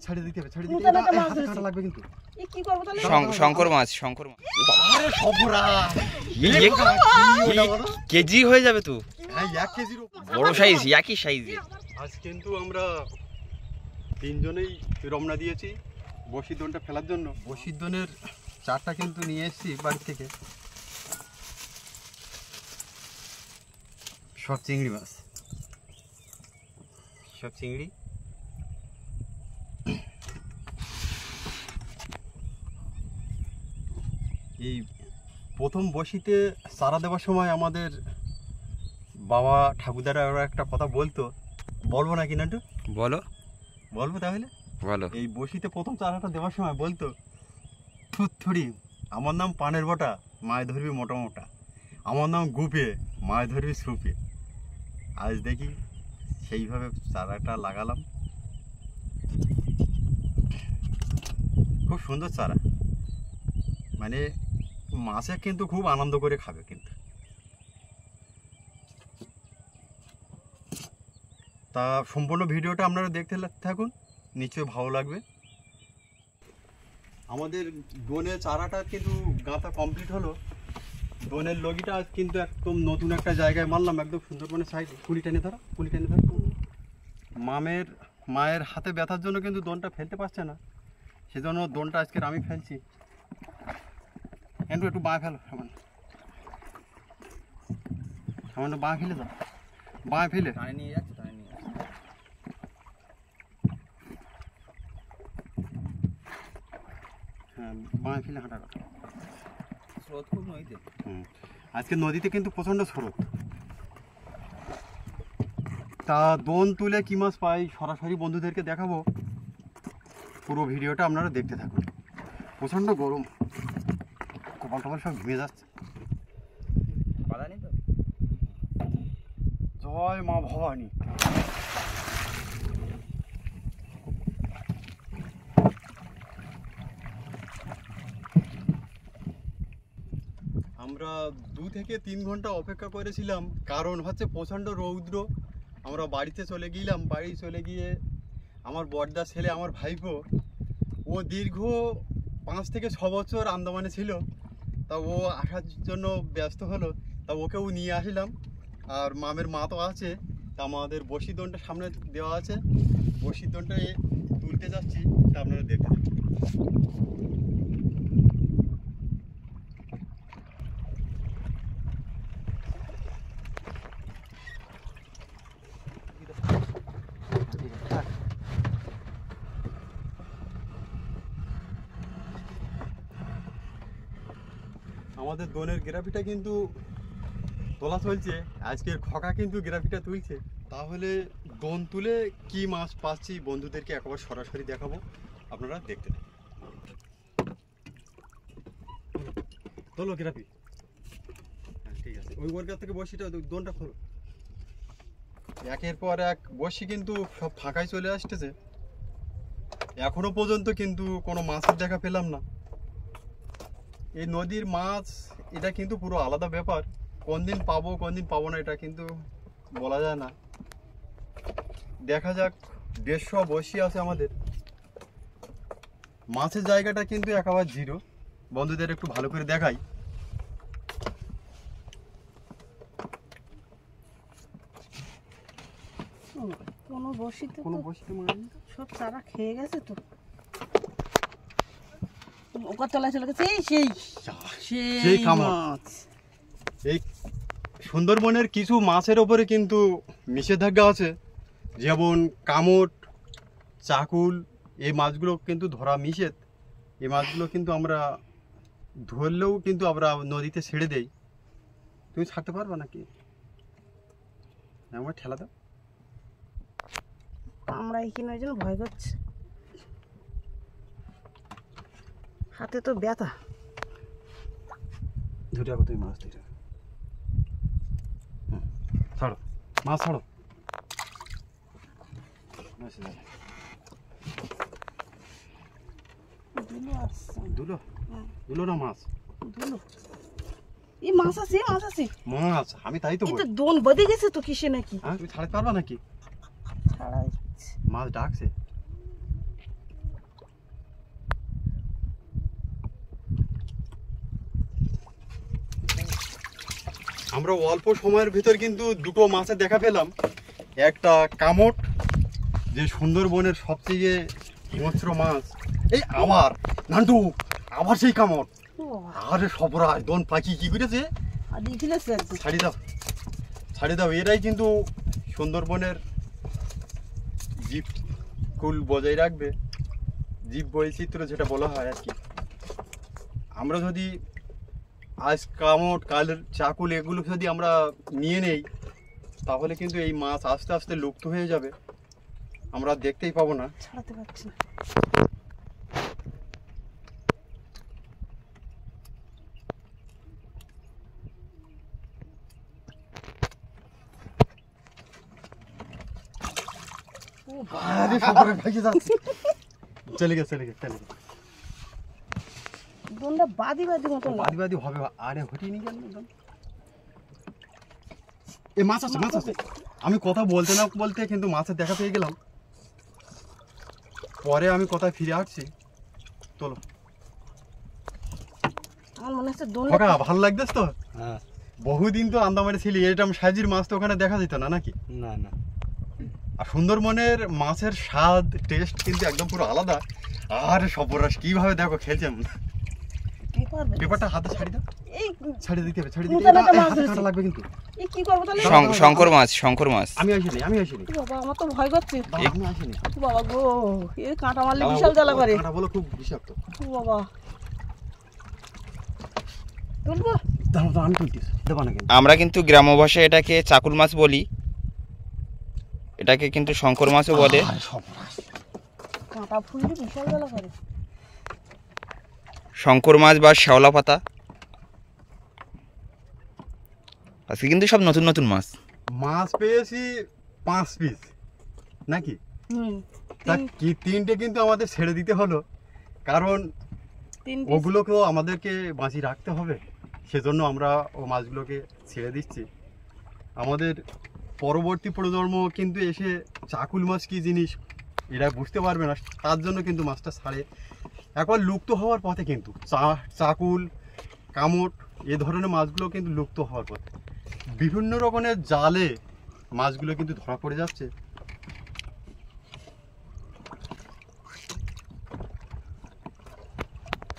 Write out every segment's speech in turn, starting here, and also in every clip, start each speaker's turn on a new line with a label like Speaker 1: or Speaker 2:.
Speaker 1: ছাড়িয়ে দিতে হবে, ছাড়িয়ে
Speaker 2: নতুন
Speaker 1: দিতে
Speaker 2: একটা মাছ
Speaker 1: হাতে
Speaker 2: ধরেছি।
Speaker 1: কাটা লাগবে কিন্তু।
Speaker 2: এ কি করব তাহলে?
Speaker 3: শঙ্কর মাছ।
Speaker 1: আরে সবরা
Speaker 3: কেজি হয়ে যাবে তো,
Speaker 1: হ্যাঁ 1 কেজির
Speaker 3: বড় সাইজ, একই সাইজ।
Speaker 1: আজ কিন্তু আমরা তিনজনেই রমনা দিয়েছি বসির দোনটা ফেলার জন্য। বসির দোনের চারটা কিন্তু নিয়ে এসেছি বাড়ি থেকে। সব চিংড়ি মাছ, সব চিংড়ি। এই প্রথম বসিতে চারা দেওয়ার সময় আমাদের বাবা ঠাকুরদারা ওরা একটা কথা বলতো, বলবো নাকি নান্টু? বলবো তাহলে।
Speaker 3: বলো।
Speaker 1: এই বসিতে প্রথম চারাটা দেওয়ার সময় বলতো, থুতথুড়ি আমার নাম পানের বটা, মাছ ধরবি মোটা মোটা, আমার নাম গুপে, মাছ ধরবি সুপে। আজ দেখি সেইভাবে চারাটা লাগালাম, খুব সুন্দর চারা, মানে মাছে কিন্তু খুব আনন্দ করে খাবে কিন্তু। তা সম্পূর্ণ ভিডিওটা আপনারা দেখতে থাকুন, নিশ্চয়ই ভালো লাগবে। আমাদের দোনের চারাটা কিন্তু গাঁথা কমপ্লিট হলো। দোনের লগিটা কিন্তু একদম নতুন একটা জায়গায় মারলাম, একদম সুন্দরবনের সাইডে। পুলি টেনে ধরো। মায়ের হাতে ব্যথার জন্য কিন্তু দোনটা ফেলতে পারছে না, সেজন্য দোনটা আজকে আমি ফেলছি। একটু বাঁ ফেলো, সামান্য বাঁ ফেলে দাও, বাঁ ফেলে
Speaker 3: নিয়ে যাচ্ছে,
Speaker 1: হ্যাঁ বাঁ ফেলে হাঁটা কথা।
Speaker 3: স্রোত খুব নদীতে।
Speaker 1: আজকে নদীতে কিন্তু প্রচণ্ড স্রোত। তা দোন তুলে কী মাছ পাই সরাসরি বন্ধুদেরকে দেখাবো, পুরো ভিডিওটা আপনারা দেখতে থাকুন। প্রচণ্ড গরম, কপাল টপাল সব ঘুমিয়ে যাচ্ছে। জয় মা ভবানী। আমরা 2 থেকে 3 ঘন্টা অপেক্ষা করেছিলাম, কারণ হচ্ছে প্রচণ্ড রৌদ্র। আমরা বাড়িতে চলে গেলাম। বাড়ি চলে গিয়ে আমার বড়দা ছেলে, আমার ভাইপো, ও দীর্ঘ 5 থেকে 6 বছর আন্দামানে ছিল। তা ও আসার জন্য ব্যস্ত হলো, তা ওকেও নিয়ে আসলাম। আর মামের মা তো আছে। তা আমাদের বসি দোনটা সামনে দেওয়া আছে, বসি দোনটা তুলতে যাচ্ছি, তা আপনারা দেখতে থাকুন। আমাদের দোনের গ্রাফিটা কিন্তু তোলা চলছে, আজকের খোকা কিন্তু গ্রাফিটা তুলছে। তাহলে দোন তুলে কি মাছ পাচ্ছি বন্ধুদেরকে একবার সরাসরি দেখাবো, আপনারা দেখতে থাকুন। তোলো গ্রাফি, হ্যাঁ ঠিক আছে। ওই ওর কাছ থেকে বসিটা দোনটা খোলো। একের পর এক বসি কিন্তু সব ফাঁকায় চলে আসতেছে। এখনো পর্যন্ত কিন্তু কোনো মাছের দেখা পেলাম না। এই নদীর মাছ এটা কিন্তু পুরো আলাদা ব্যাপার, কোন দিন পাবো না এটা কিন্তু বলা যায় না। দেখা যাক। 150 বসি আছে আমাদের। মাছের জায়গাটা কিন্তু একেবারে জিরো, বন্ধুদের একটু ভালো করে দেখাই।
Speaker 2: কোনো বসিতে
Speaker 1: মারেনি,
Speaker 2: সব চারা খেয়ে গেছে তো। ওকা তলায় চলে গেছে সেই মাছ।
Speaker 1: এই সুন্দরবনের কিছু মাছের ওপরে কিন্তু নিষেধাজ্ঞা আছে, যেমন কামট, চাকুল, এই মাছগুলো কিন্তু ধরা নিষেধ। এই মাছগুলো কিন্তু আমরা ধরলেও কিন্তু আমরা নদীতে ছেড়ে দেই। তুমি ছাড়তে পারবে নাকি? আমার ঠেলা দাও।
Speaker 2: আমরা এখানে ওই জন্য ভয় করছি, হাতে তো ব্যথা।
Speaker 1: ধরে রাখো তুমি মাছ, ধরে ছাড়ো মাছ, ছাড়ো। দুলো না মাছ,
Speaker 2: এই মাছ আছে,
Speaker 1: মাছ। আমি তাই তো বলি,
Speaker 2: দোন বেঁধে গেছে তো কিসে নাকি।
Speaker 1: তুমি ছাড়তে পারবা নাকি?
Speaker 2: ছাড়াই
Speaker 1: মাছ ডাকছে। আমরা অল্প সময়ের ভিতর কিন্তু দুটো মাছের দেখা পেলাম। একটা কামট, যে সুন্দরবনের সবচেয়ে হিংস্র মাছ। এই আবার নান্টু, আবার সেই কামট।
Speaker 2: ও বাবা,
Speaker 1: আরে সবরাজ দোন পাখি কি করেছে?
Speaker 2: আর দিয়ে ফেলেছে একদম।
Speaker 1: ছাড়ি দাও, ছাড়ি দাও। এরাই কিন্তু সুন্দরবনের জীব কুল বজায় রাখবে, জীব বৈচিত্র্য যেটা বলা হয় আর কি। আমরা যদি আজ কামট, কালের চাকুল এগুলো যদি আমরা নিয়ে নেই, তাহলে কিন্তু এই মাছ আস্তে আস্তে লুপ্ত হয়ে যাবে, আমরা দেখতেই পাবো না।
Speaker 2: ছাড়াতে পারছি না। ও বাবা,
Speaker 1: আরে সবরাজ ভেসে যাচ্ছে। চলে গেছে, চলে গেছে, চলে গেছে।
Speaker 2: দোনটা বাদি বাদি মতো
Speaker 1: বাদি বাদি হবে। আরে হটিয়ে নিয়ে গেল একদম। এ মাছ আছে, মাছ আছে। আমি কথা বলতে না বলতে কিন্তু মাছের দেখা পেয়ে গেলাম। পরে আমি কোথায় ফিরে আসছি। চলো
Speaker 2: আমার মনে হচ্ছে দোনটা
Speaker 1: খোকা, ভালো লাগতেছ তো? বহুদিন তো আন্দামানে ছিলি, এরকম সাইজের মাছ তো ওখানে দেখা যেত না নাকি?
Speaker 3: না না,
Speaker 1: আর সুন্দরবনের মাছের স্বাদ, টেস্ট কিন্তু একদম পুরো আলাদা। আর সবরাস কিভাবে দেখো খেলছে।
Speaker 2: কি করবে?
Speaker 1: পেপারটা হাতে ছাড়ি দাও,
Speaker 2: এই
Speaker 1: ছাড়ি দিতে হবে, ছাড়ি দিতে
Speaker 2: নতুন একটা
Speaker 1: হবে।
Speaker 2: মাছ
Speaker 1: হাতে
Speaker 2: ধরেছি।
Speaker 1: কাঁটা লাগবে কিন্তু।
Speaker 2: এই কি করবো তাহলে?
Speaker 3: শঙ্কর মাছ, শঙ্কর মাছ।
Speaker 1: আমি আসিনি, আমি আসিনি।
Speaker 2: ও বাবা, আমার তো ভয় করছে।
Speaker 1: দাঁড়াও, আমি আসিনি।
Speaker 2: ও বাবা গো, এ কাঁটা মারলে বিশাল জ্বালা করে।
Speaker 1: কাঁটা বলো খুব বিষাক্ত।
Speaker 2: ও বাবা, তুলবো?
Speaker 1: দাঁড়াও, দাঁড়াও, আমি তুলতেছি, দেবা না কিন্তু।
Speaker 3: আমরা কিন্তু গ্রাম্য ভাষায় এটাকে চাকুল মাছ বলি, এটাকে কিন্তু শঙ্কর মাছও বলে।
Speaker 1: আরে সর্বনাশ।
Speaker 2: কাঁটা ফুললে বিশাল জ্বালা করে।
Speaker 3: শঙ্কর মাছ বা শ্যাওলা পাতা। আজকে কিন্তু সব নতুন নতুন মাছ।
Speaker 1: মাছ পেয়েছি 5 পিস নাকি?
Speaker 2: হুম,
Speaker 1: তা কি 3টে কিন্তু আমাদের ছেড়ে দিতে হলো, কারণ
Speaker 2: তিন পিস।
Speaker 1: ওগুলোকেও আমাদেরকে বাঁচিয়ে রাখতে হবে। সেজন্য আমরা ও মাছগুলোকে ছেড়ে দিচ্ছি। আমাদের পরবর্তী প্রজন্ম কিন্তু এসে চাকুল মাছ কী জিনিস এরা বুঝতে পারবে না, তার জন্য কিন্তু মাছটা ছাড়ে। একবার লুপ্ত হওয়ার পথে কিন্তু চাকুল, কামট এ ধরনের মাছগুলো কিন্তু লুপ্ত হওয়ার পথে। বিভিন্ন রকমের জালে মাছগুলো কিন্তু ধরা পড়ে যাচ্ছে।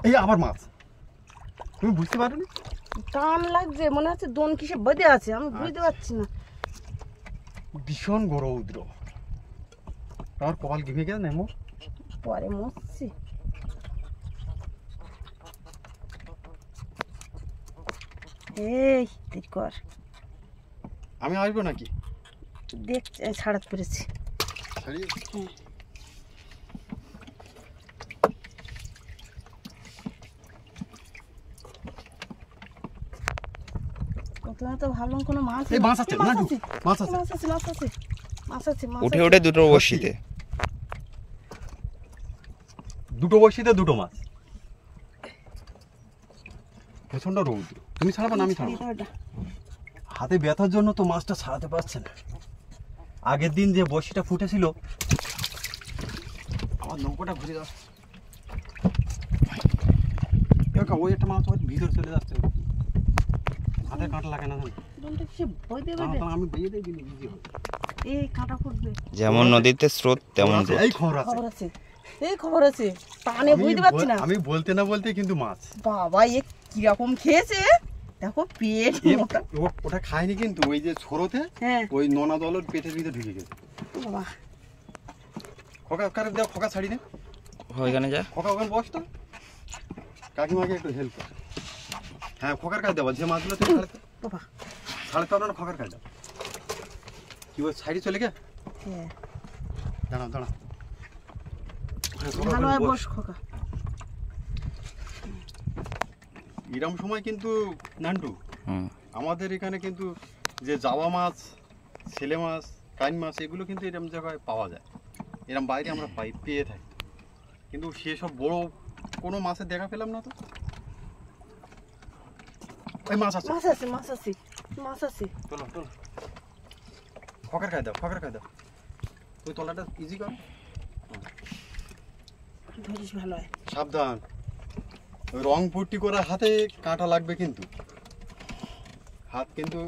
Speaker 1: এই আবার মাছ, তুমি বুঝতে পারো না?
Speaker 2: টান লাগছে, মনে হচ্ছে দোন কিসে বেঁধে আছে, আমি বুঝতে পারছি না।
Speaker 1: ভীষণ গরৌদ্র। আমার কপাল ঘেমে গেছে না মোর।
Speaker 2: পরে মরছি। এই দেখ কর,
Speaker 1: আমি আসবো নাকি?
Speaker 2: দেখ ছাড়াতে পেরেছি।
Speaker 1: ছাড়িয়ে
Speaker 2: প্রথমে তো ভাবলাম কোনো মাছ
Speaker 1: এই মাছ আছে, নান্টু, মাছ আছে।
Speaker 2: মাছ আছে, মাছ আছে, মাছ আছে, মাছ
Speaker 3: উঠে
Speaker 2: আছে।
Speaker 3: উঠে দুটো বড়শিতে।
Speaker 1: দুটো বসিতে দুটো মাছ। প্রচন্ড রৌদ্র। তুমি ছাড়াবো না আমি ছাড়বো?
Speaker 2: ছাড়িয়ে দাও এটা।
Speaker 1: হাতে ব্যথার জন্য তো মাছটা ছাড়াতে পারছে না। আগের দিন যে বড়শিটা ফুটেছিল, আমার নৌকোটা ঘুরে যাচ্ছে। ওই একটা মাছ ওই ভিতর চলে যাচ্ছে, হাতে কাঁটা লাগে না জানো?
Speaker 2: দোনটা কিসে বেঁধে
Speaker 1: দাঁড়াও,
Speaker 2: বেঁধে।
Speaker 1: দাঁড়াও, আমি বেয়ে দিই দিলে ইজি হবে।
Speaker 2: এই কাঁটা ফুটবে।
Speaker 3: যেমন নদীতে স্রোত তেমন
Speaker 1: আছে,
Speaker 3: রোদ।
Speaker 1: এই খবর আছে।
Speaker 2: খবর আছে, এই খবর আছে। টানে
Speaker 1: আমি
Speaker 2: বুঝতে পারছি না।
Speaker 1: আমি বলতে না বলতে কিন্তু মাছ।
Speaker 2: বাবা এ কিরকম খেয়েছে দেখো, পেট মোটা।
Speaker 1: ওটা খায়নি কিন্তু, ওই যে ছোড়োতে
Speaker 2: হ্যাঁ
Speaker 1: ওই নোনা দলের পেটের ভিতরে ঢুকে গেছে।
Speaker 2: বাবা,
Speaker 1: খোকা কারে দাও, খোকা ছাড়ি দে।
Speaker 3: ওইখানে যা।
Speaker 1: খোকা ওখানে বস তো, কাকিমাকে একটু হেল্প কর। হ্যাঁ খোকার কাজ দেবো, যে মাছগুলো তুমি ছাড়াতে
Speaker 2: বাবা,
Speaker 1: ছাড়াতে পারো না, খোকার কাজ দাও। কি ওই সাইডে চলে গে?
Speaker 2: হ্যাঁ
Speaker 1: দাঁড়াও, দাঁড়াও। হ্যাঁ, খোকা
Speaker 2: ভালো
Speaker 1: ওখানে
Speaker 2: হয়
Speaker 1: বস।
Speaker 2: বস খোকা।
Speaker 1: এরম সময় কিন্তু নান্টু
Speaker 3: হুম।
Speaker 1: আমাদের এখানে কিন্তু যে জাওয়া মাছ, ছেলে মাছ, কাইন মাছ এগুলো কিন্তু এরম জায়গায় পাওয়া যায়। এরম বাইরে আমরা পেয়ে থাকি, কিন্তু সেসব বড় কোনো মাছের দেখা পেলাম না তো। ওই মাছ আছে,
Speaker 2: মাছ আছে, মাছ আছে, মাছ আছে।
Speaker 1: চলো চলো। খোকার খাই দাও, খোকার খাই দাও। তুই তলাটা ইজি কর।
Speaker 2: ধরিস ভালো হয়।
Speaker 1: সাবধান, ওই রং পুট্টি করা হাতে কাঁটা লাগবে কিন্তু। হাত কিন্তু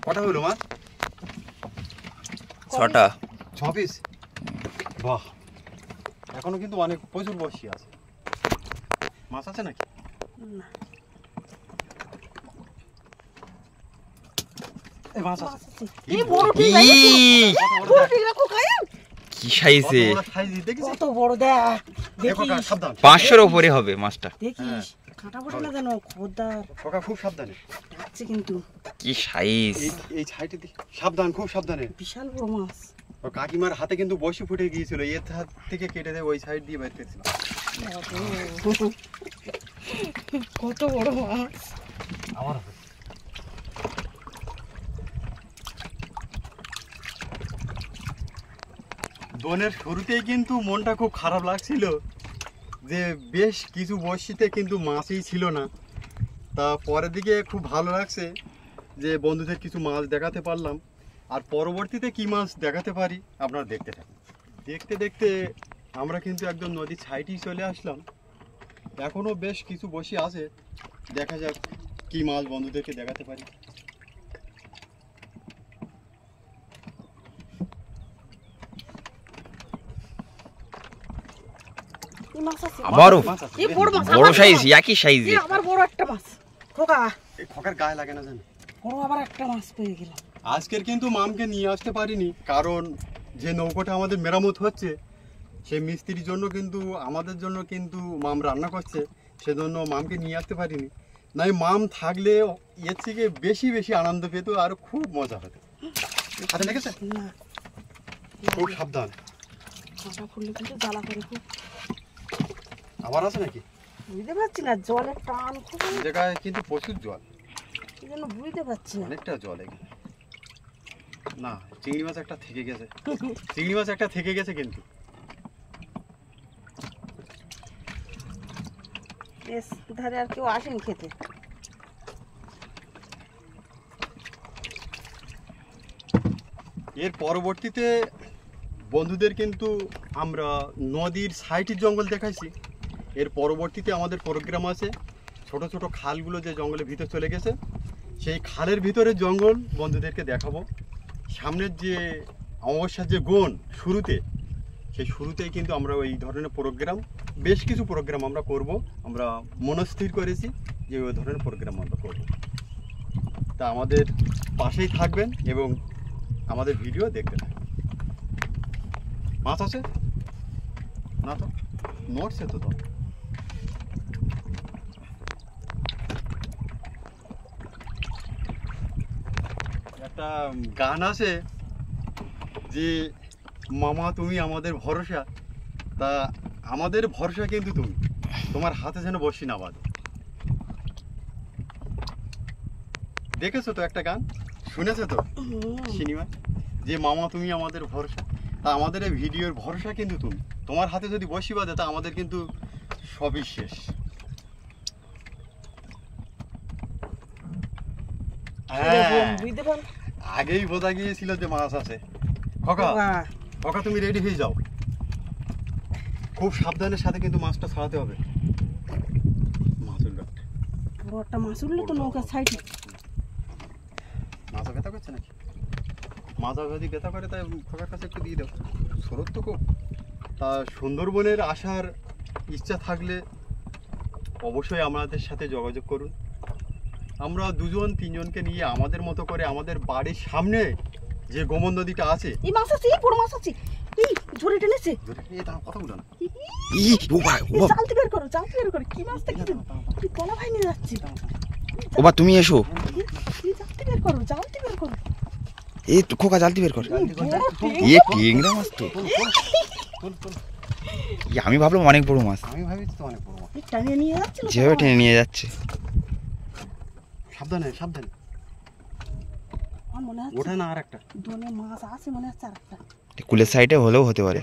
Speaker 1: কটা হলো মাছ?
Speaker 3: 6টা।
Speaker 1: 6 পিস। বাহ, এখনো কিন্তু অনেক প্রচুর বসি আছে। মাছ আছে নাকি?
Speaker 2: না,
Speaker 1: এই মাছ
Speaker 2: মাছ
Speaker 1: আছে।
Speaker 2: আছে। এই বড় ঠিক আছে, বড় ঠিক রাখো কায়া।
Speaker 3: কি সাইজে!
Speaker 2: কত বড় দেখ,
Speaker 1: দেখো
Speaker 2: দেখিস
Speaker 1: সাবধান।
Speaker 3: 500-এর উপরে হবে মাছটা।
Speaker 2: দেখিস, কাঁটা পড়ে না যেন, খবরদার
Speaker 1: খোকা খুব সাবধানে।
Speaker 2: ডাকছে কিন্তু,
Speaker 3: কি সাইজ!
Speaker 1: এই সাইডে সাবধান, খুব সাবধানে।
Speaker 2: বিশাল বড় মাছ।
Speaker 1: ও কাকিমার হাতে কিন্তু বসি ফুটে গিয়েছিল, এর হাত থেকে কেটে দেয় ওই সাইড দিয়ে বাইর করেছিল।
Speaker 2: কত বড় মাছ!
Speaker 1: আমার হাতে দোনের শুরুতেই কিন্তু মনটা খুব খারাপ লাগছিল যে বেশ কিছু বড়শিতে কিন্তু মাছই ছিল না। তা পরের দিকে খুব ভালো লাগছে যে বন্ধুদের কিছু মাছ দেখাতে পারলাম। আর পরবর্তীতে কি মাছ দেখাতে পারি আপনারা দেখতে থাকুন। দেখতে দেখতে আমরা কিন্তু একদম নদীর সাইডেই চলে আসলাম। এখনও বেশ কিছু বড়শি আছে, দেখা যাক কি মাছ বন্ধুদেরকে দেখাতে পারি।
Speaker 2: এই মাছ আছে,
Speaker 3: আবারও
Speaker 1: মাছ আছে,
Speaker 2: এই বড় মাছ,
Speaker 3: বড়
Speaker 2: আবার
Speaker 3: সাইজ,
Speaker 2: মাছ।
Speaker 3: একই সাইজে।
Speaker 2: এই আবার বড় একটা মাছ, খোকা
Speaker 1: এই খোকার গায়ে লাগে না জানো।
Speaker 2: বড় আবার একটা মাছ পেয়ে গেলাম।
Speaker 1: আজকের কিন্তু মামকে নিয়ে আসতে পারিনি, কারণ যে নৌকোটা আমাদের মেরামত হচ্ছে সেই মিস্ত্রির জন্য কিন্তু আমাদের জন্য কিন্তু মাম রান্না করছে, সেজন্য মামকে নিয়ে আসতে পারিনি। নাই মাম থাকলে এর থেকে বেশি বেশি আনন্দ পেত আর খুব মজা হতো। হাতে লেগেছে?
Speaker 2: না,
Speaker 1: খুব সাবধান।
Speaker 2: কাঁটা ফুললে কিন্তু জ্বালা করে খুব।
Speaker 1: আবার আছে নাকি?
Speaker 2: বুঝতে পারছি না, জলের টান খুব,
Speaker 1: এই জায়গায় কিন্তু প্রচুর জল,
Speaker 2: এই জন্য বুঝতে পারছি না।
Speaker 1: অনেকটা জল এখানে। না, চিংড়ি মাছ একটা থেকে গেছে, চিংড়ি মাছ একটা থেকে গেছে কিন্তু।
Speaker 2: বেশ, ধারে আর কেউ আসেনি খেতে।
Speaker 1: এর পরবর্তীতে বন্ধুদের কিন্তু আমরা নদীর সাইডের জঙ্গল দেখাইছি। এর পরবর্তীতে আমাদের প্রোগ্রাম আছে ছোট ছোট খালগুলো যে জঙ্গলের ভিতর চলে গেছে, সেই খালের ভিতরে জঙ্গল বন্ধুদেরকে দেখাবো। সামনের যে অমাবস্যার যে গণ শুরুতে, সেই শুরুতেই কিন্তু আমরা ওই ধরনের প্রোগ্রাম, বেশ কিছু প্রোগ্রাম আমরা করব। আমরা মনস্থির করেছি যে ওই ধরনের প্রোগ্রাম আমরা করব। তা আমাদের পাশেই থাকবেন এবং আমাদের ভিডিও দেখতে থাকবেন। মাছ আছে না? তো নড়ছে তো। একটা গান আছে যে মামা তুমি আমাদের ভরসা, তা আমাদের ভরসা কিন্তু তুমি, তোমার হাতে যেন বসি না বাঁধে। দেখেছো তো একটা গান, শুনেছো তো সিনেমা, যে মামা তুমি আমাদের ভরসা। তা আমাদের এই ভিডিওর ভরসা কিন্তু তুমি, তোমার হাতে যদি বসি বাঁধে তা আমাদের কিন্তু সবই শেষ। হ্যাঁ,
Speaker 2: বুঝতে পার,
Speaker 1: আগেই বোঝা গিয়েছিল যে মাছ আছে। খোকা, খোকা তুমি রেডি হয়ে যাও, খুব সাবধানের সাথে কিন্তু মাছটা ছাড়াতে হবে। মাছ উঠবে,
Speaker 2: বড় একটা মাছ উঠলো তো নৌকার সাইডে।
Speaker 1: মাথা ব্যথা করছে নাকি? মাথা যদি ব্যথা করে তাই খোকার কাছে একটু দিয়ে দাও। স্রোত তো খুব। তা সুন্দরবনের আসার ইচ্ছা থাকলে অবশ্যই আমাদের সাথে যোগাযোগ করুন। আমরা 2-3জনকে নিয়ে আমাদের মতো করে আমাদের বাড়ির সামনে যে গোমন নদীটা আছে,
Speaker 2: এই মাছ আছে, এই বড় মাছ আছে, এই জোরে টেনেছে।
Speaker 1: কথা বলো না,
Speaker 2: জালতি বের করো, জালতি বের করো। কি মাছ দেখি তুই কলা ভাই নিয়ে যাচ্ছি।
Speaker 3: ওবা তুমি এসো,
Speaker 2: এই জালতি বের করো, জালতি বের করো।
Speaker 3: এই খোকা জালতি বের কর। এ টিংরা মাছ তো, আমি ভাবলাম অনেক বড় মাছ।
Speaker 1: আমি ভাবি তো অনেক বড় মাছ।
Speaker 2: এই টানিয়ে নিয়ে যাচ্ছিল,
Speaker 3: যেভাবে টেনে নিয়ে যাচ্ছে।
Speaker 1: সাবধানে সাবধানে,
Speaker 2: আমার মনে হচ্ছে
Speaker 1: ওঠে না। আর একটা
Speaker 2: দোনে মাছ আছে মনে হচ্ছে, আরেকটা
Speaker 3: কুলের সাইডে হলেও হতে পারে।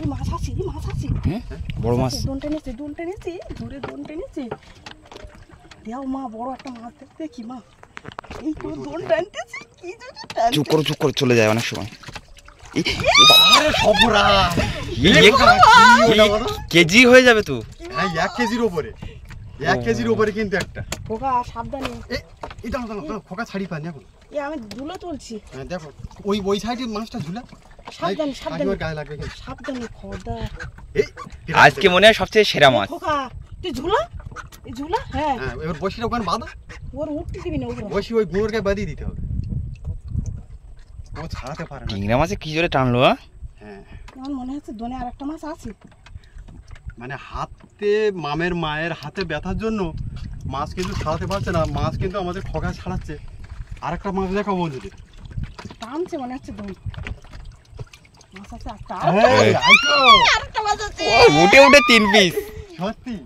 Speaker 2: এই মাছ আছে, এই মাছ আছে,
Speaker 3: বড় মাছ।
Speaker 2: দোন টেনেছে, দোন টেনেছে, জোরে দোন টেনেছে। দেও মা, বড় একটা মাছ দেখতে কি মা, এই তো দোন টানতেছে, কি জোরে টানতেছে।
Speaker 3: চুপ করে চলে যায় অনেক সময়।
Speaker 1: আরে সবরা,
Speaker 3: কেজি হয়ে যাবে তো।
Speaker 1: হ্যাঁ 1 কেজির উপরে। 1 কেজির উপরে কিন্তু একটা।
Speaker 2: খোকা সাবধানে।
Speaker 1: এই দাও দাও দাও, খোকা ছাড়ি পানি এখন।
Speaker 2: আমি ধুলো তুলছি।
Speaker 1: হ্যাঁ দেখো ওই সাইডে মাছটা ঝুলা।
Speaker 2: সাবধানে সাবধানে
Speaker 1: গায়ে লাগবে কিন্তু।
Speaker 2: সাবধানে খোদা।
Speaker 1: এই
Speaker 3: আজকে মনে হয় সবচেয়ে সেরা মাছ।
Speaker 2: খোকা তুই ঝুলা, এই ঝুলা। হ্যাঁ
Speaker 1: হ্যাঁ এবার বসিটা ওখানে বাঁধা।
Speaker 2: ওর উঠতে দিবি না, ওর
Speaker 1: বসি ওই গুঁড়োর গায়ে বাঁধিয়ে দিতে হবে, ও ছাড়াতে পারে না।
Speaker 3: টিংরা মাছে কি জোরে টানলো।
Speaker 1: হ্যাঁ
Speaker 2: আমার মনে হচ্ছে দোনে আর একটা মাছ আছে।
Speaker 1: মানে হাতে মামের মায়ের হাতে ব্যথার জন্য মাছ কিন্তু ছাড়াতে পারছে না, মাছ কিন্তু আমাদের খোকা ছাড়াচ্ছে। আরেকটা মাছ দেখাও বন্ধুদের।
Speaker 2: টানছে মনে হচ্ছে দোন। মাছ আছে একটা,
Speaker 1: এই, আইতো।
Speaker 2: আরেকটা মাছ আছে।
Speaker 3: উঠে উঠে 3 পিস।
Speaker 1: সত্যি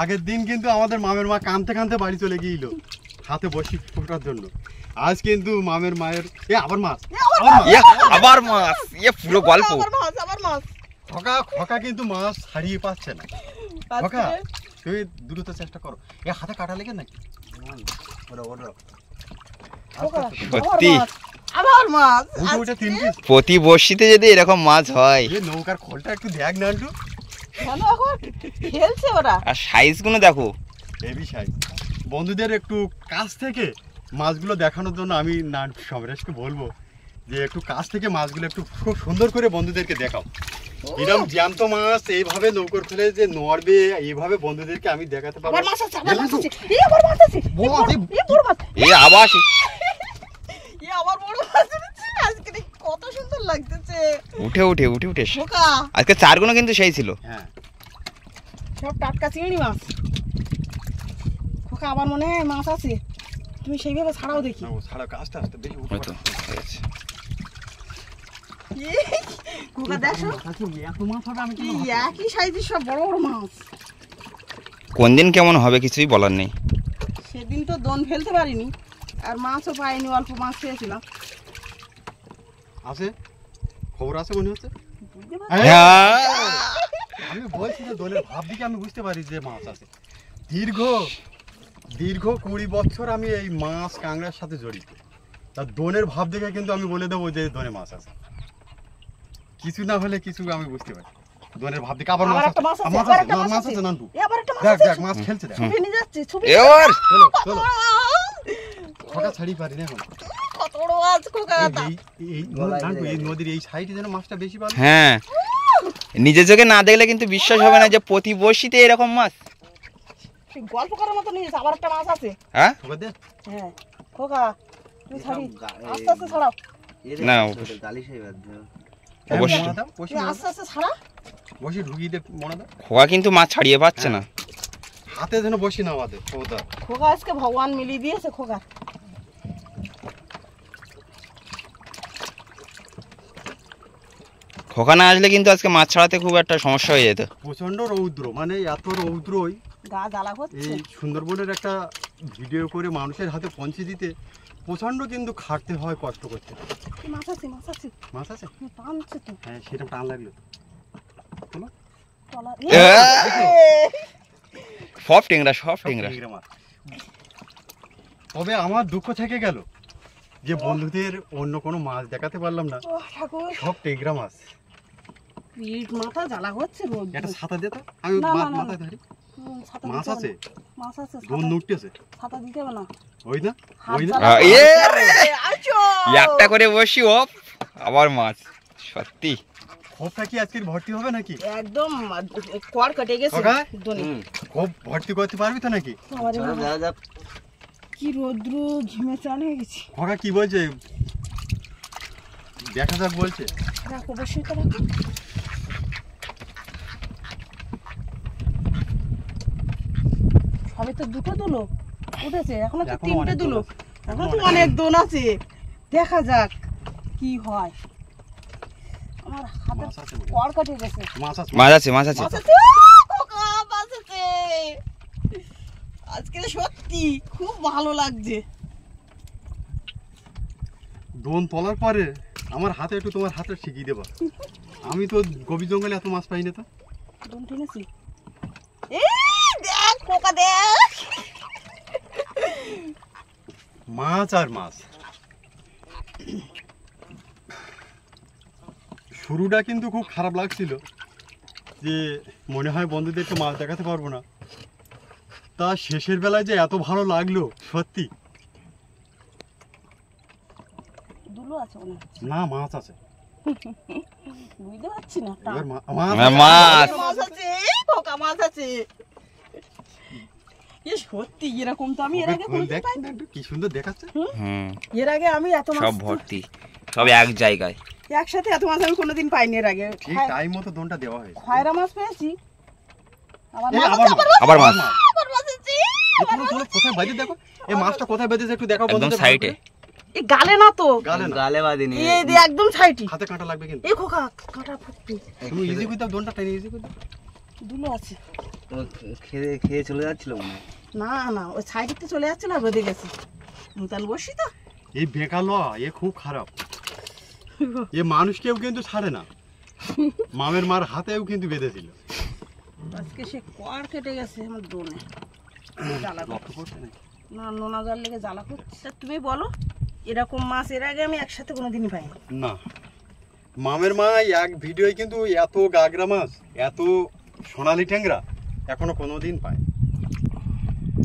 Speaker 1: আগের দিন কিন্তু আমাদের মামের মা কাঁদতে কাঁদতে বাড়ি চলে গিয়েছিল হাতে বসি ফোটার জন্য। আজ কিন্তু মামের মায়ের আবার মাছ,
Speaker 3: আবার মাছ, পুরো গল্প।
Speaker 2: আবার মাছ।
Speaker 1: খোকা কিন্তু মাছ ছাড়িয়ে পাচ্ছে না। খোকা তুই দ্রুত চেষ্টা করো, হাতে কাটা লেগে নাকি?
Speaker 3: সত্যি
Speaker 2: আবার মাছ।
Speaker 1: ওটা 3 পিস।
Speaker 3: প্রতি বর্ষিতে যদি এরকম মাছ হয়।
Speaker 1: এই নৌকার খোলটা একটু দেখ না একটু।
Speaker 2: কেন এখন খেলছে ওরা?
Speaker 3: আর সাইজ গুলো দেখো,
Speaker 1: হেভি সাইজ। বন্ধুদের একটু কাছ থেকে মাছগুলো দেখানোর জন্য আমি না সমরেশকে বলবো যে একটু কাছ থেকে মাছগুলো একটু খুব সুন্দর করে বন্ধুদেরকে দেখাও। এরকম জ্যান্ত মাছ এইভাবে নৌকর ফেলে যে নড়বে এইভাবে বন্ধুদেরকে আমি দেখাতে পারবো।
Speaker 2: আবার মাছ আছে, আবার মাছ আছে। আবার মাছ আছে।
Speaker 1: বড় মাছ,
Speaker 2: বড় মাছ।
Speaker 3: আবার
Speaker 2: আবার বড় মাছ আছে। আজকে কত সুন্দর লাগতেছে।
Speaker 3: উঠে উঠে উঠে উঠে।
Speaker 2: খোকা
Speaker 3: আজকে 4 গুলো কিন্তু সেই ছিল।
Speaker 1: হ্যাঁ
Speaker 2: সব টাটকা চিংড়ি মাছ। খোকা আবার মনে হয় মাছ আছে, তুমি সেইভাবে ছাড়াও দেখি।
Speaker 1: না ও ছাড়া কাজটা আসতে বেশি উঠে
Speaker 3: হয়তো হয়ে গেছে।
Speaker 2: খোকা দেখো
Speaker 1: এত মাছ হবে আমি
Speaker 2: এই একই সাইজের সব বড় বড় মাছ।
Speaker 3: কোন দিন কেমন হবে কিছুই বলার নেই।
Speaker 2: সেদিন তো দোন ফেলতে পারিনি, আর মাছও পাইনি, অল্প মাছ পেয়েছিলাম।
Speaker 1: আছে খবর আছে মনে হচ্ছে।
Speaker 2: বুঝতে পারছি।
Speaker 3: হ্যাঁ
Speaker 1: আমি বলছি যে দোলের ভাব দিকে আমি বুঝতে পারি যে মাছ আছে। দীর্ঘ 20 বছর আমি এই মাছ কাঁকড়ার সাথে জড়িত। তার দোনের ভাব দেখে কিন্তু আমি বলে দেবো যে দোনে মাছ আছে। কিছু না হলে কিছু আমি বুঝতে পারি দোনের ভাব দেখে। আবার মাছ
Speaker 2: একটা মাছ
Speaker 1: আছে,
Speaker 2: আছে,
Speaker 1: মাছ
Speaker 2: আবার
Speaker 1: আছে,
Speaker 2: একটা মাছ
Speaker 1: মাছ
Speaker 2: আছে।
Speaker 1: আছে নান্টু।
Speaker 2: আবার একটা মাছ
Speaker 1: দেখ
Speaker 2: আছে।
Speaker 1: দেখ মাছ খেলছে দেখ।
Speaker 2: ছবি নিয়ে যাচ্ছে, ছবি।
Speaker 3: এবার
Speaker 1: চলো চলো, খোকা ছাড়ি পারি না এখন।
Speaker 2: কত বড় মাছ খোকা।
Speaker 1: নান্টু এই নদীর এই সাইডে যেন মাছটা বেশি পাবে।
Speaker 3: হ্যাঁ, নিজের চোখে না দেখলে কিন্তু বিশ্বাস হবে না যে প্রতি বর্ষিতে এরকম মাছ।
Speaker 2: গল্প করার মতো নিয়ে আবার একটা মাছ আছে।
Speaker 3: হ্যাঁ
Speaker 1: খোকা দে।
Speaker 2: হ্যাঁ খোকা তুই ছাড়ি, আস্তে আস্তে ছাড়াও।
Speaker 3: না
Speaker 1: হ্যাঁ,
Speaker 3: অবশ্যই।
Speaker 1: মোনা দাও, বসি
Speaker 2: তুই আস্তে আস্তে ছাড়া।
Speaker 1: বসি ঢুকিয়ে দে মোনা দাও।
Speaker 3: খোকা কিন্তু মাছ ছাড়িয়ে পাচ্ছে না।
Speaker 1: হাতে যেন বসি না আমাদের খোদা।
Speaker 2: খোকা আজকে ভগবান মিলিয়ে দিয়েছে খোকা।
Speaker 3: খোকা না আসলে কিন্তু আজকে মাছ ছাড়াতে খুব একটা সমস্যা হয়ে যেত।
Speaker 1: প্রচন্ড রৌদ্র, মানে এত রৌদ্রই
Speaker 2: গা জ্বালা করছে।
Speaker 1: এই সুন্দরবনের একটা ভিডিও করে মানুষের হাতে পৌঁছে দিতে প্রচন্ড কিন্তু খাটতে হয়, কষ্ট করতে হয়।
Speaker 2: মাছ আছে, মাছ আছে।
Speaker 1: মাছ আছে?
Speaker 2: টানছে তো।
Speaker 1: হ্যাঁ সেটা টান লাগলো তো।
Speaker 2: তলা
Speaker 3: সব টেংরা, সব টেংরা।
Speaker 1: টেংরা মাছ। তবে আমার দুঃখ থেকে গেল যে বন্ধুদের অন্য কোনো মাছ দেখাতে পারলাম না,
Speaker 2: ও ঠাকুর,
Speaker 1: সব টেংরা মাছ।
Speaker 2: পিঠ মাথা জ্বালা করছে রোদ।
Speaker 1: একটা ছাতা দে তো, আমি
Speaker 2: না, না, না,
Speaker 1: মাথায় ধরি।
Speaker 2: ছাতা
Speaker 1: মাছ
Speaker 2: দিতে হবে
Speaker 1: আছে?
Speaker 2: না। মাছ আছে,
Speaker 1: দোন
Speaker 2: ছাতা-
Speaker 1: নুটতেছে
Speaker 2: ছাতা দিতে হবে না।
Speaker 1: ওই না
Speaker 2: হাত
Speaker 1: ওই না
Speaker 2: জ্বালা আইছো।
Speaker 3: একটা করে বসি ও আবার মাছ। সত্যি
Speaker 1: খোপটা কি আজকের ভর্তি হবে নাকি?
Speaker 2: একদম কর কেটে গেছে
Speaker 1: খোকা?
Speaker 2: দনি।
Speaker 1: খোপ ভর্তি করতে পারবি তো নাকি?
Speaker 2: বাবারে বাবা, কি রোদ্র, ঘিমে চান হয়ে গেছি।
Speaker 1: খোকা কি বলছে দেখা যাক বলছে।
Speaker 2: রাখো, বসে তো রাখো। সবে তো দুটো দুলো উঠেছে, এখনো তো
Speaker 1: এখনো
Speaker 2: 3টে
Speaker 1: অনেক
Speaker 2: দুলো।
Speaker 1: দোন আছে।
Speaker 2: এখন তো অনেক দোন আছে, দেখা যাক কি হয়। আমার হাতে
Speaker 1: মাছ আছে বলে।
Speaker 2: কর কেটে গেছে।
Speaker 1: মাছ আছে
Speaker 3: মাছ আছে, মাছ আছে।
Speaker 2: মাছ আছে, খোকা, মাছ আছে। আজকে সত্যি খুব ভালো লাগছে।
Speaker 1: দোন তোলার পরে আমার হাতে একটু তোমার হাতে শিখিয়ে দেবা। আমি তো গভীর জঙ্গলে এত মাছ পাই না তো।
Speaker 2: দোন টেনেছি। এই দেখ খোকা, দেখ
Speaker 1: মাছ আর মাছ। শুরুটা কিন্তু খুব খারাপ লাগছিল, যে মনে হয় বন্ধুদেরকে মাছ দেখাতে পারবো না, তা শেষের বেলায় যে এত ভালো লাগলো সত্যি।
Speaker 2: দুলো আছে মনে হচ্ছে।
Speaker 1: না, মাছ আছে।
Speaker 2: বুঝতে পারছি না তা।
Speaker 1: এবার
Speaker 3: মাছ
Speaker 2: মাছ আছে, এই খোকা মাছ আছে। এ সত্যি এরকম তো আমি এর আগে কোনোদিন
Speaker 1: দেখ
Speaker 2: পাইনি।
Speaker 1: কি সুন্দর দেখাচ্ছে।
Speaker 3: হুম
Speaker 2: এর আগে আমি এত মাছ
Speaker 3: সব ভর্তি, সব এক জায়গায়।
Speaker 2: একসাথে এত মাছ আমি কোনোদিন পাইনি এর আগে।
Speaker 1: ঠিক টাইম মতো দোনটা দেওয়া হয়েছে।
Speaker 2: খয়রা মাছ পেয়েছি। আবার
Speaker 1: এই
Speaker 2: মাছ
Speaker 1: আবার
Speaker 2: আছে,
Speaker 3: আবার মাছ
Speaker 2: আবার মাছ আছে।
Speaker 1: চলো চলো, কোথায় বেঁধে দেখো, এই মাছটা কোথায় বেঁধেছে একটু দেখাও
Speaker 3: একদম
Speaker 1: বন্ধুদের।
Speaker 3: সাইডে।
Speaker 2: এ গালে না তো,
Speaker 1: গালে না,
Speaker 4: গালে বাঁধিনি।
Speaker 2: এই যে একদম সাইডে।
Speaker 1: হাতে কাঁটা লাগবে কিন্তু।
Speaker 2: এই খোকা কাঁটা ফুটতে।
Speaker 1: তুমি ইজি করে দাও, দোনটা টেনে ইজি করে দাও।
Speaker 2: দুলো আছে।
Speaker 4: তো খেয়ে চলে যাচ্ছিল মনে হয়।
Speaker 2: না না, ওই সাইডে চলে যাচ্ছে না, বেঁধে গেছে। নূতন বসি তো।
Speaker 1: এই বেকার ল, এ খুব খারাপ। এ মানুষ কেউ কিন্তু ছাড়ে না। মামের মার হাতেও কিন্তু বেঁধেছিল।
Speaker 2: আজকে সে কর কেটে গেছে আমার দোনে। জ্বালা
Speaker 1: লক্ষ্য করছে নাকি?
Speaker 2: না, নোনা জল লেগে জ্বালা করছে। তুমি বলো, এরকম মাছ এর আগে আমি একসাথে কোনোদিনই পাইনি।
Speaker 1: না, মামের মা এক ভিডিওয় কিন্তু এত গাগরা মাছ, এত সোনালি ট্যাংরা এখনো কোনোদিন পায়।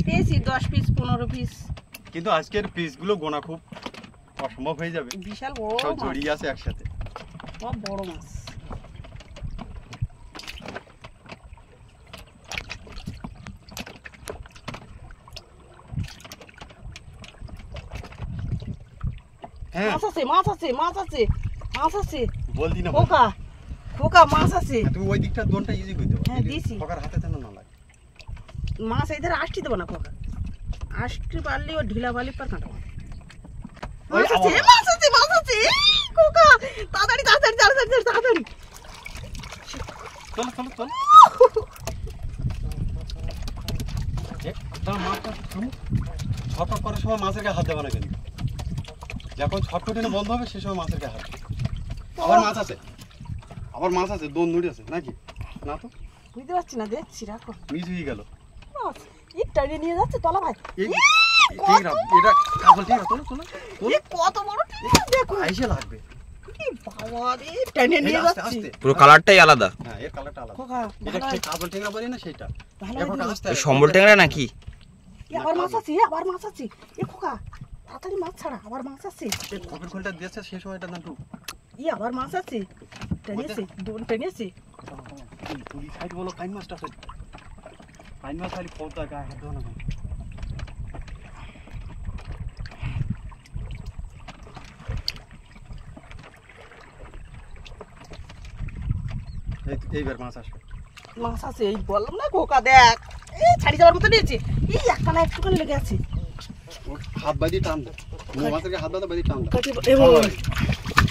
Speaker 2: পেয়েছি 10 পিস 15 পিস।
Speaker 1: কিন্তু আজকের পিসগুলো গোনা খুব অসম্ভব হয়ে যাবে,
Speaker 2: বিশাল বড়
Speaker 1: সব
Speaker 2: মাছ,
Speaker 1: জড়িয়ে আছে একসাথে।
Speaker 2: সব বড় মাছ।
Speaker 1: হ্যাঁ,
Speaker 2: মাছ আছে, মাছ আছে, মাছ আছে, মাছ আছে।
Speaker 1: বলদি না,
Speaker 2: খোকা খোকা মাছ আছে।
Speaker 1: তুমি ওই দিকটা দোনটা ইজি করে দাও।
Speaker 2: হ্যাঁ, দিছি।
Speaker 1: খোকার হাতে যেন না লাগে।
Speaker 2: মাছ এই ধারে আসতে দেবো না খোকা। আসতে পারলে ও ঢিলা বালি পার কাঁটা মাছ।
Speaker 1: ওই
Speaker 2: মাছ আছে,
Speaker 1: আবার-
Speaker 2: মাছ আছে, মাছ আছে। খোকা তাড়াতাড়ি তাড়াতাড়ি তাড়াতাড়ি তাড়াতাড়ি।
Speaker 1: চলো চলো চলো। মাছটা ছটফট করার সময় মাছের গায়ে হাত দেবে না কিন্তু। যখন ছটফটিনে বন্ধ হবে সে সময় মাছের গায়ে হাত দেবে। আবার মাছ আছে, আবার মাছ আছে, দোন ধরে আছে নাকি? না তো,
Speaker 2: বুঝতে পারছি না, দেখছি রাখো।
Speaker 1: মিস হয়ে গেল।
Speaker 2: মাছ একটা নিয়ে যাচ্ছে তলা ভাই।
Speaker 1: এই
Speaker 2: ই,
Speaker 1: টেংরা, এটা কাবল টেংরা, তোলো তোলো তোলো।
Speaker 2: এ কত বড় টেংরা দেখো।
Speaker 1: আইসে লাগবে।
Speaker 2: কি বাবা রে, টেনে
Speaker 1: এই
Speaker 2: নিয়ে
Speaker 1: আস্তে
Speaker 2: যাচ্ছে।
Speaker 1: আস্তে।
Speaker 3: পুরো কালারটাই আলাদা।
Speaker 1: হ্যাঁ, এর কালারটা আলাদা।
Speaker 2: খোকা
Speaker 1: এটা
Speaker 2: ভালো
Speaker 1: সেই কাবল টেংরা বলি না সেইটা।
Speaker 2: ভালো
Speaker 1: এখন
Speaker 2: দিও।
Speaker 1: আস্তে
Speaker 3: এই
Speaker 1: আস্তে।
Speaker 3: সম্বল ট্যাংরা নাকি?
Speaker 2: এ আবার মাছ আছে, আবার মাছ আছে। এ খোকা তাড়াতাড়ি মাছ ছাড়া, আবার মাছ আছে।
Speaker 1: এই খোপের খোলটা দিয়েছে সেই সময়টা না একটু
Speaker 2: ই আবার মাছ আছে। টেনেছে, দোন টেনেছে।
Speaker 1: পুরি সাইড বলো, কাইন মাছটা আছে। কাইন মাছ খালি পদ্মা গায়ে হাত দেওয়া না। এইবার মাছ আসবে।
Speaker 2: মাছ আছে, এই বললাম না খোকা দেখ। এই ছাড়ি যাওয়ার মতো নিয়েছে। এই একটা না একটুখানি লেগে আছে।
Speaker 1: ও হাত বাঁধিয়ে টান দেয়। মাছের গায়ে হাত বাঁধা বাঁধিয়ে টান দেয়।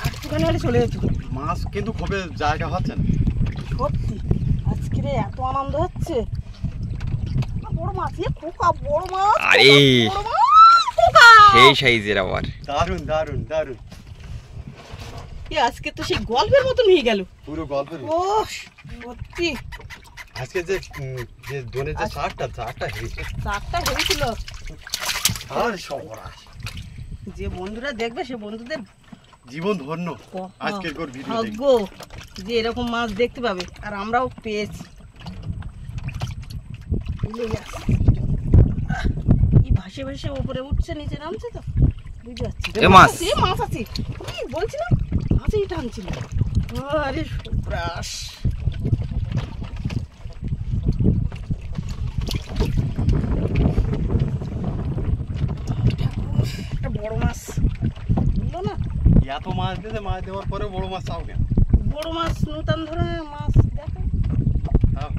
Speaker 2: একটুখানি হলে চলে যেত।
Speaker 1: মাছ কিন্তু খুবই জায়গা হচ্ছে না।
Speaker 2: সত্যি আজকে রে এত আনন্দ হচ্ছে। বড় মাছ, এ খোকা বড় মাছ।
Speaker 3: আরে
Speaker 2: বড় মাছ, খোকা।
Speaker 3: সেই সাইজের আবার।
Speaker 1: দারুণ দারুণ দারুণ,
Speaker 2: এ আজকে তো সেই গল্পের মতন হয়ে গেল।
Speaker 1: পুরো গল্পের।
Speaker 2: ও সত্যি
Speaker 1: আজকে যে যে দোনের যে চারটা হেরেছে,
Speaker 2: চারটা হয়েছিল।
Speaker 1: আর সর্বনাশ।
Speaker 2: যে বন্ধুরা দেখবে সে বন্ধুদের
Speaker 1: জীবন ধন্য আজকের কোর ভিডিও দেখে।
Speaker 2: ভাগ্য যে এরকম মাছ দেখতে পাবে, আর আমরাও পেয়েছি। এই ভাসে ভাসে উপরে উঠছে, নিচে নামছে তো বুঝতে পারছি।
Speaker 3: এ মাছ।
Speaker 2: মাছ আছে, কি বলছিলাম, মাছই টানছিল। আরে সুপ্রাস, একটা বড় মাছ বুঝলো না।
Speaker 1: এত মাছ দিয়েছে, মাছ দেওয়ার পরেও বড় মাছ চাও কেন?
Speaker 2: বড় মাছ, নতুন ধরনের মাছ দেখো।
Speaker 1: হ্যাঁ।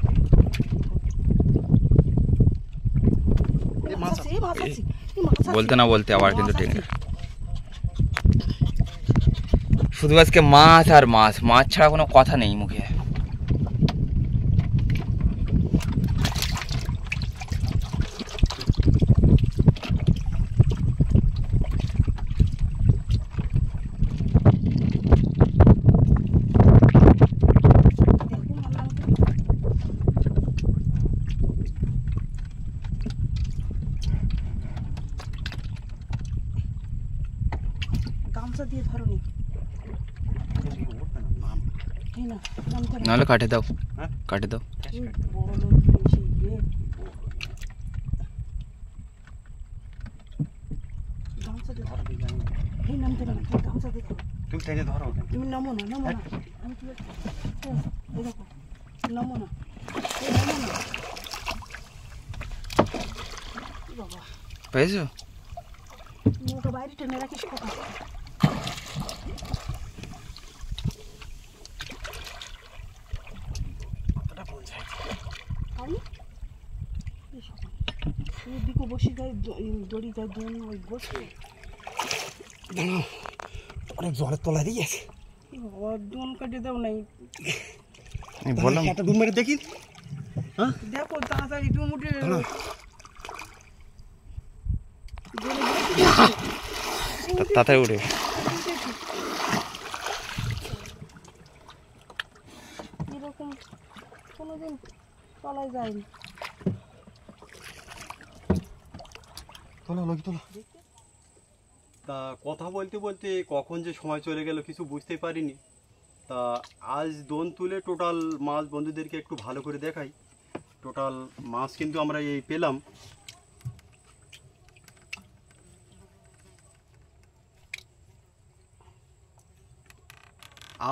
Speaker 1: এই মাছ
Speaker 2: মাছ
Speaker 1: আছে।
Speaker 2: আছে, মাছ আছে, এই মাছ আছে।
Speaker 3: বলতে না বলতে আবার কিন্তু
Speaker 2: মাছ আছে।
Speaker 3: ট্যাংরা। শুধু আজকে মাছ আর মাছ, মাছ ছাড়া কোনো কথা নেই মুখে।
Speaker 2: গামছা দিয়ে ধরো নি। এই না নামতে না।
Speaker 3: নাহলে কাটে দাও,
Speaker 1: হ্যাঁ?
Speaker 3: কাটে দাও।
Speaker 2: এই বড় লোক বেশি ইয়ে। গামছা দে। এই নামতে না, তুই গামছা দে।
Speaker 1: তুমি টেনে ধরো ওকে।
Speaker 2: তুমি নামো না, নামো না। আমি তুলে এই দেখো, নামো না। এই নামো না। এ বাবা,
Speaker 3: পেয়েছো?
Speaker 2: তুমি ওটা বাইরে টেনে রাখিস কোথা? পাওনি? এই সব। এই দিকে বসে যায়, দড়ি যায়, দোন ওই বসে।
Speaker 4: অনেক জলের তলায় দিয়ে গেছে।
Speaker 2: এই বাবা, দোন কাটে দাও নাই।
Speaker 3: আমি বললাম
Speaker 4: একটা ডুব মেরে দেখি।
Speaker 2: দেখো তাড়াতাড়ি তুমি উঠে
Speaker 3: তাড়াতাড়ি উঠে।
Speaker 2: এরকম কোনোদিন তলায় যায়নি।
Speaker 1: তোলো লোক তোলো। তা কথা বলতে বলতে কখন যে সময় চলে গেল কিছু বুঝতেই পারিনি। তা আজ দোন তুলে টোটাল মাছ বন্ধুদেরকে একটু ভালো করে দেখাই। টোটাল মাছ কিন্তু আমরা এই পেলাম।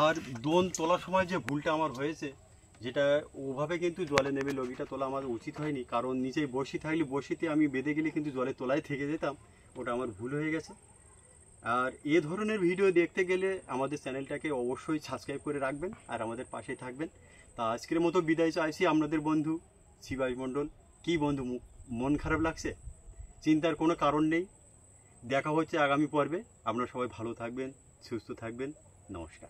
Speaker 1: আর দোন তোলার সময় যে ভুলটা আমার হয়েছে, যেটা ওভাবে কিন্তু জলে নেমে লগিটা তোলা আমার উচিত হয়নি, কারণ নিচেই বড়শি থাকলে বড়শিতে আমি বেঁধে গেলে কিন্তু জলে তোলায় থেকে যেতাম। ওটা আমার ভুল হয়ে গেছে। আর এ ধরনের ভিডিও দেখতে গেলে আমাদের চ্যানেলটাকে অবশ্যই সাবস্ক্রাইব করে রাখবেন আর আমাদের পাশেই থাকবেন। তা আজকের মতো বিদায় চাইছি আপনাদের বন্ধু শিবাজ মণ্ডল। কী বন্ধু মন খারাপ লাগছে? চিন্তার কোনো কারণ নেই। দেখা হচ্ছে আগামী পর্বে। আপনারা সবাই ভালো থাকবেন, সুস্থ থাকবেন। নমস্কার।